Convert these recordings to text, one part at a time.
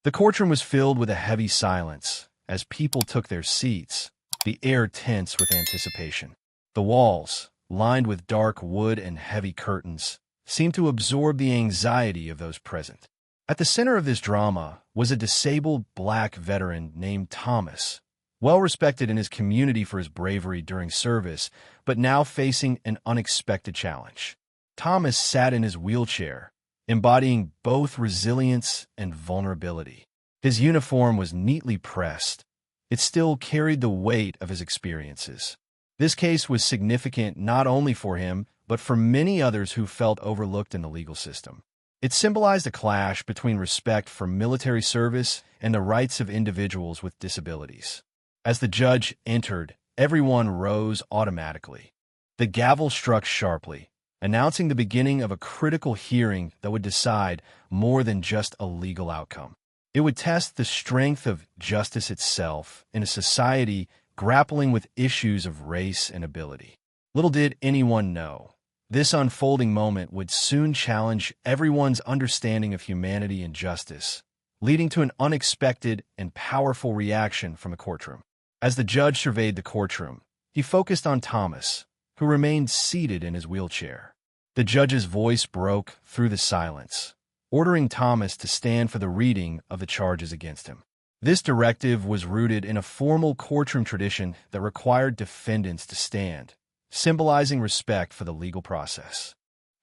The courtroom was filled with a heavy silence. As people took their seats, the air tense with anticipation. The walls, lined with dark wood and heavy curtains, seemed to absorb the anxiety of those present. At the center of this drama was a disabled black veteran named Thomas, well respected in his community for his bravery during service, but now facing an unexpected challenge. Thomas sat in his wheelchair, embodying both resilience and vulnerability. His uniform was neatly pressed. It still carried the weight of his experiences. This case was significant not only for him, but for many others who felt overlooked in the legal system. It symbolized a clash between respect for military service and the rights of individuals with disabilities. As the judge entered, everyone rose automatically. The gavel struck sharply, announcing the beginning of a critical hearing that would decide more than just a legal outcome. It would test the strength of justice itself in a society grappling with issues of race and ability. Little did anyone know, this unfolding moment would soon challenge everyone's understanding of humanity and justice, leading to an unexpected and powerful reaction from the courtroom. As the judge surveyed the courtroom, he focused on Thomas, who remained seated in his wheelchair. The judge's voice broke through the silence, ordering Thomas to stand for the reading of the charges against him. This directive was rooted in a formal courtroom tradition that required defendants to stand, symbolizing respect for the legal process.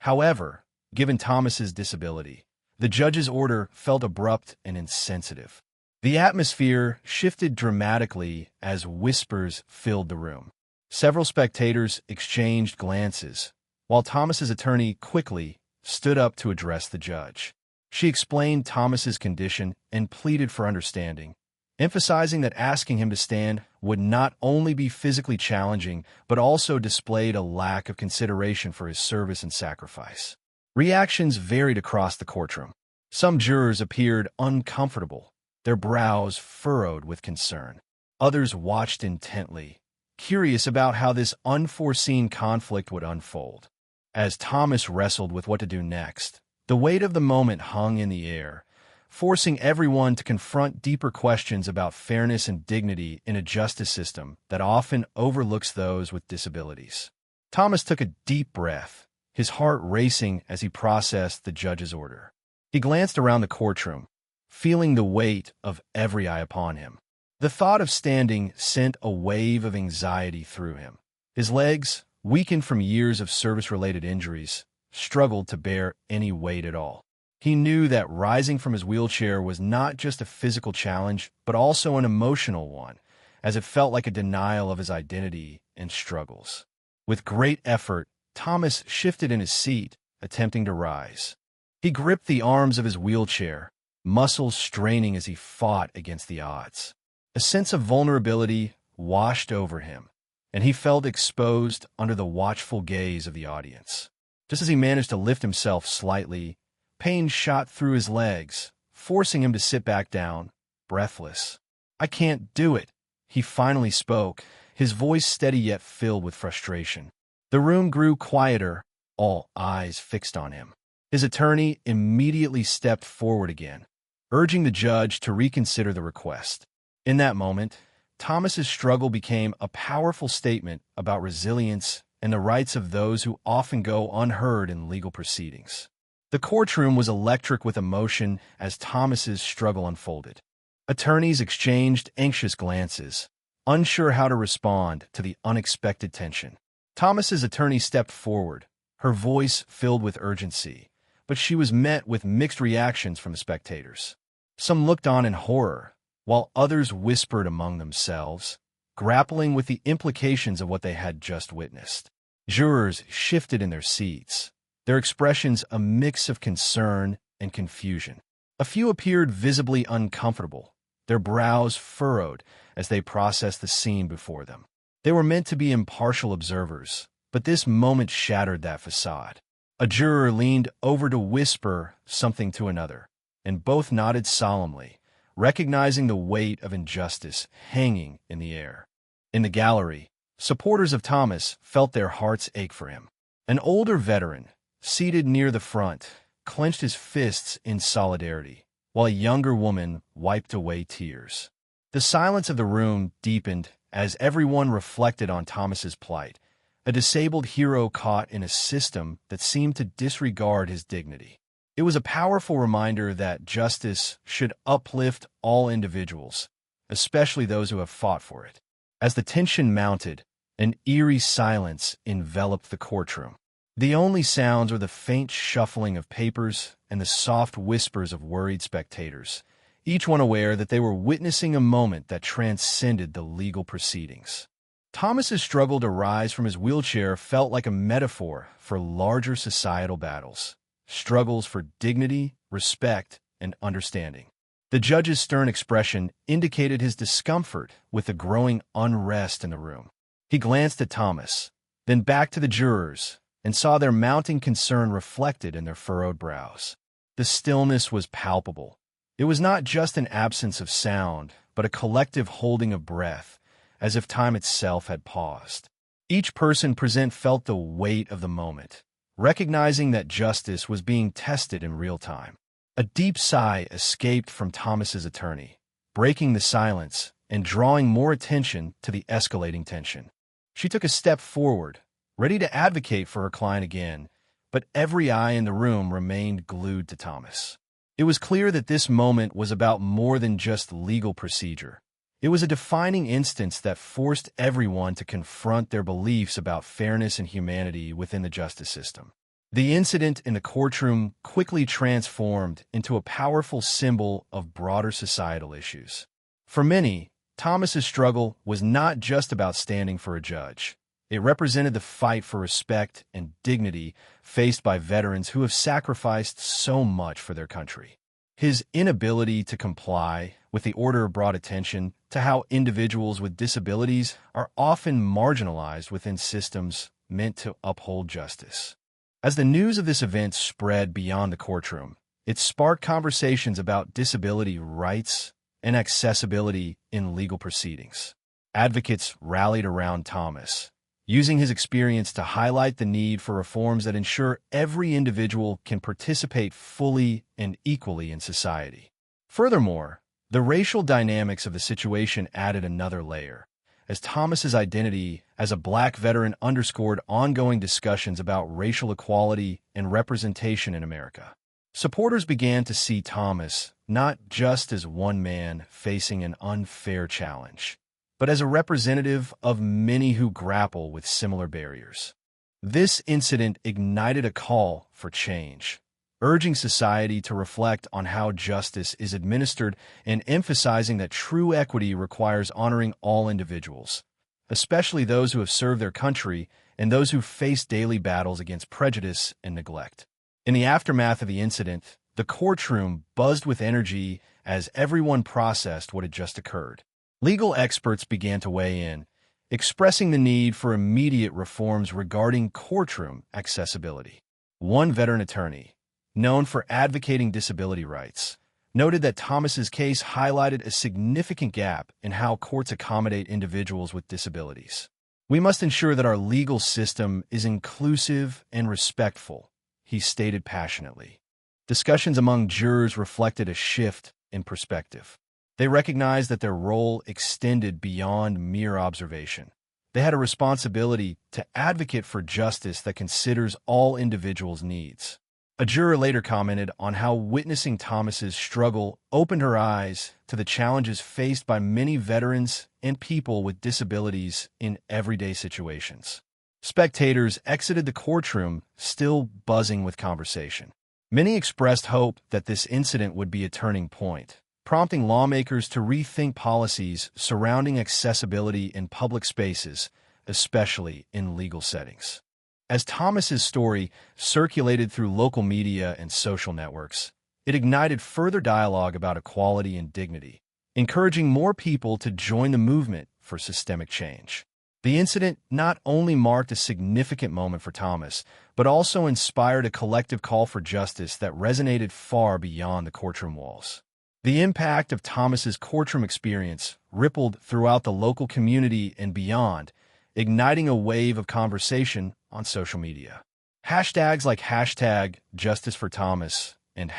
However, given Thomas's disability, the judge's order felt abrupt and insensitive. The atmosphere shifted dramatically as whispers filled the room. Several spectators exchanged glances, while Thomas's attorney quickly stood up to address the judge. She explained Thomas's condition and pleaded for understanding, emphasizing that asking him to stand would not only be physically challenging, but also displayed a lack of consideration for his service and sacrifice. Reactions varied across the courtroom. Some jurors appeared uncomfortable, their brows furrowed with concern. Others watched intently, curious about how this unforeseen conflict would unfold. As Thomas wrestled with what to do next, the weight of the moment hung in the air, forcing everyone to confront deeper questions about fairness and dignity in a justice system that often overlooks those with disabilities. Thomas took a deep breath, his heart racing as he processed the judge's order. He glanced around the courtroom, feeling the weight of every eye upon him. The thought of standing sent a wave of anxiety through him. His legs, weakened from years of service-related injuries, struggled to bear any weight at all. He knew that rising from his wheelchair was not just a physical challenge, but also an emotional one, as it felt like a denial of his identity and struggles. With great effort, Thomas shifted in his seat, attempting to rise. He gripped the arms of his wheelchair, muscles straining as he fought against the odds. A sense of vulnerability washed over him, and he felt exposed under the watchful gaze of the audience. Just as he managed to lift himself slightly, pain shot through his legs, forcing him to sit back down, breathless. "I can't do it," he finally spoke, his voice steady yet filled with frustration. The room grew quieter, all eyes fixed on him. His attorney immediately stepped forward again, urging the judge to reconsider the request. In that moment, Thomas's struggle became a powerful statement about resilience and the rights of those who often go unheard in legal proceedings. The courtroom was electric with emotion as Thomas's struggle unfolded. Attorneys exchanged anxious glances, unsure how to respond to the unexpected tension. Thomas's attorney stepped forward, her voice filled with urgency, but she was met with mixed reactions from the spectators. Some looked on in horror, while others whispered among themselves, grappling with the implications of what they had just witnessed. Jurors shifted in their seats, their expressions a mix of concern and confusion. A few appeared visibly uncomfortable, their brows furrowed as they processed the scene before them. They were meant to be impartial observers, but this moment shattered that facade. A juror leaned over to whisper something to another, and both nodded solemnly, recognizing the weight of injustice hanging in the air. In the gallery, supporters of Thomas felt their hearts ache for him. An older veteran, seated near the front, clenched his fists in solidarity, while while a younger woman wiped away tears. The silence of the room deepened as everyone reflected on Thomas's plight, a disabled hero caught in a system that seemed to disregard his dignity. It was a powerful reminder that justice should uplift all individuals, especially those who have fought for it. As the tension mounted, an eerie silence enveloped the courtroom. The only sounds were the faint shuffling of papers and the soft whispers of worried spectators, each one aware that they were witnessing a moment that transcended the legal proceedings. Thomas's struggle to rise from his wheelchair felt like a metaphor for larger societal battles, struggles for dignity, respect, and understanding. The judge's stern expression indicated his discomfort with the growing unrest in the room. He glanced at Thomas, then back to the jurors, and saw their mounting concern reflected in their furrowed brows. The stillness was palpable. It was not just an absence of sound, but a collective holding of breath, as if time itself had paused. Each person present felt the weight of the moment, recognizing that justice was being tested in real time. A deep sigh escaped from Thomas's attorney, breaking the silence and drawing more attention to the escalating tension. She took a step forward, ready to advocate for her client again, but every eye in the room remained glued to Thomas. It was clear that this moment was about more than just legal procedure. It was a defining instance that forced everyone to confront their beliefs about fairness and humanity within the justice system. The incident in the courtroom quickly transformed into a powerful symbol of broader societal issues. For many, Thomas's struggle was not just about standing for a judge. It represented the fight for respect and dignity faced by veterans who have sacrificed so much for their country. His inability to comply with the order brought attention to how individuals with disabilities are often marginalized within systems meant to uphold justice. As the news of this event spread beyond the courtroom, it sparked conversations about disability rights and accessibility in legal proceedings. Advocates rallied around Thomas, using his experience to highlight the need for reforms that ensure every individual can participate fully and equally in society. Furthermore, the racial dynamics of the situation added another layer, as Thomas's identity as a Black veteran underscored ongoing discussions about racial equality and representation in America. Supporters began to see Thomas not just as one man facing an unfair challenge, but as a representative of many who grapple with similar barriers. This incident ignited a call for change, urging society to reflect on how justice is administered and emphasizing that true equity requires honoring all individuals, especially those who have served their country and those who face daily battles against prejudice and neglect. In the aftermath of the incident, the courtroom buzzed with energy as everyone processed what had just occurred. Legal experts began to weigh in, expressing the need for immediate reforms regarding courtroom accessibility. One veteran attorney, known for advocating disability rights, noted that Thomas's case highlighted a significant gap in how courts accommodate individuals with disabilities. "We must ensure that our legal system is inclusive and respectful," he stated passionately. Discussions among jurors reflected a shift in perspective. They recognized that their role extended beyond mere observation. They had a responsibility to advocate for justice that considers all individuals' needs. A juror later commented on how witnessing Thomas's struggle opened her eyes to the challenges faced by many veterans and people with disabilities in everyday situations. Spectators exited the courtroom still buzzing with conversation. Many expressed hope that this incident would be a turning point, prompting lawmakers to rethink policies surrounding accessibility in public spaces, especially in legal settings. As Thomas's story circulated through local media and social networks, it ignited further dialogue about equality and dignity, encouraging more people to join the movement for systemic change. The incident not only marked a significant moment for Thomas, but also inspired a collective call for justice that resonated far beyond the courtroom walls. The impact of Thomas's courtroom experience rippled throughout the local community and beyond, igniting a wave of conversation on social media. Hashtags like #JusticeForThomas and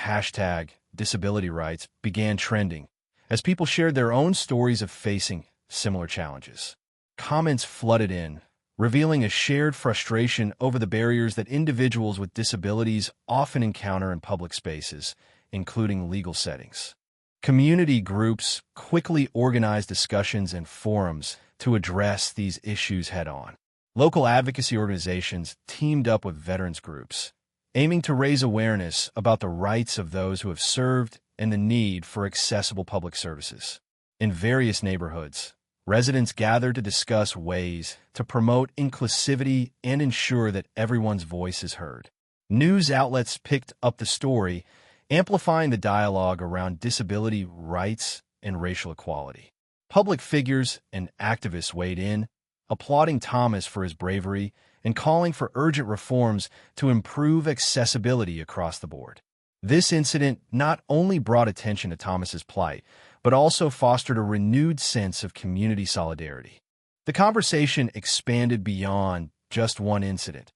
disability rights began trending as people shared their own stories of facing similar challenges. Comments flooded in, revealing a shared frustration over the barriers that individuals with disabilities often encounter in public spaces, including legal settings. Community groups quickly organized discussions and forums to address these issues head-on. Local advocacy organizations teamed up with veterans groups, aiming to raise awareness about the rights of those who have served and the need for accessible public services. In various neighborhoods, residents gathered to discuss ways to promote inclusivity and ensure that everyone's voice is heard. News outlets picked up the story, amplifying the dialogue around disability rights and racial equality. Public figures and activists weighed in, applauding Thomas for his bravery and calling for urgent reforms to improve accessibility across the board. This incident not only brought attention to Thomas's plight, but also fostered a renewed sense of community solidarity. The conversation expanded beyond just one incident.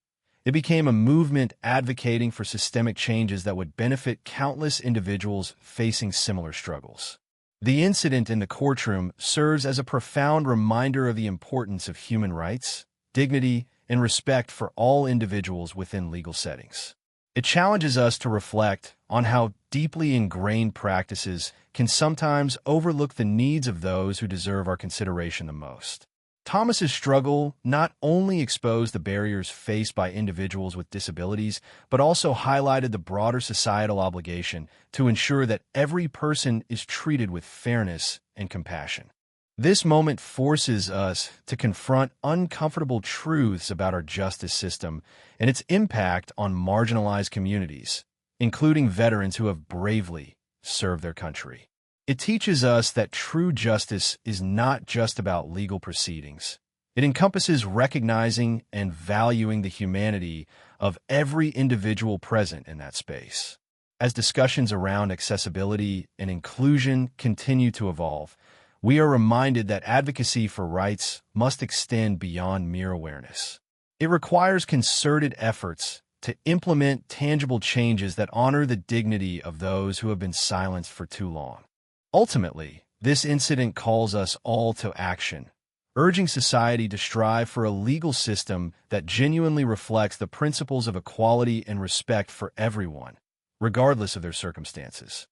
It became a movement advocating for systemic changes that would benefit countless individuals facing similar struggles. The incident in the courtroom serves as a profound reminder of the importance of human rights, dignity, and respect for all individuals within legal settings. It challenges us to reflect on how deeply ingrained practices can sometimes overlook the needs of those who deserve our consideration the most. Thomas's struggle not only exposed the barriers faced by individuals with disabilities, but also highlighted the broader societal obligation to ensure that every person is treated with fairness and compassion. This moment forces us to confront uncomfortable truths about our justice system and its impact on marginalized communities, including veterans who have bravely served their country. It teaches us that true justice is not just about legal proceedings. It encompasses recognizing and valuing the humanity of every individual present in that space. As discussions around accessibility and inclusion continue to evolve, we are reminded that advocacy for rights must extend beyond mere awareness. It requires concerted efforts to implement tangible changes that honor the dignity of those who have been silenced for too long. Ultimately, this incident calls us all to action, urging society to strive for a legal system that genuinely reflects the principles of equality and respect for everyone, regardless of their circumstances.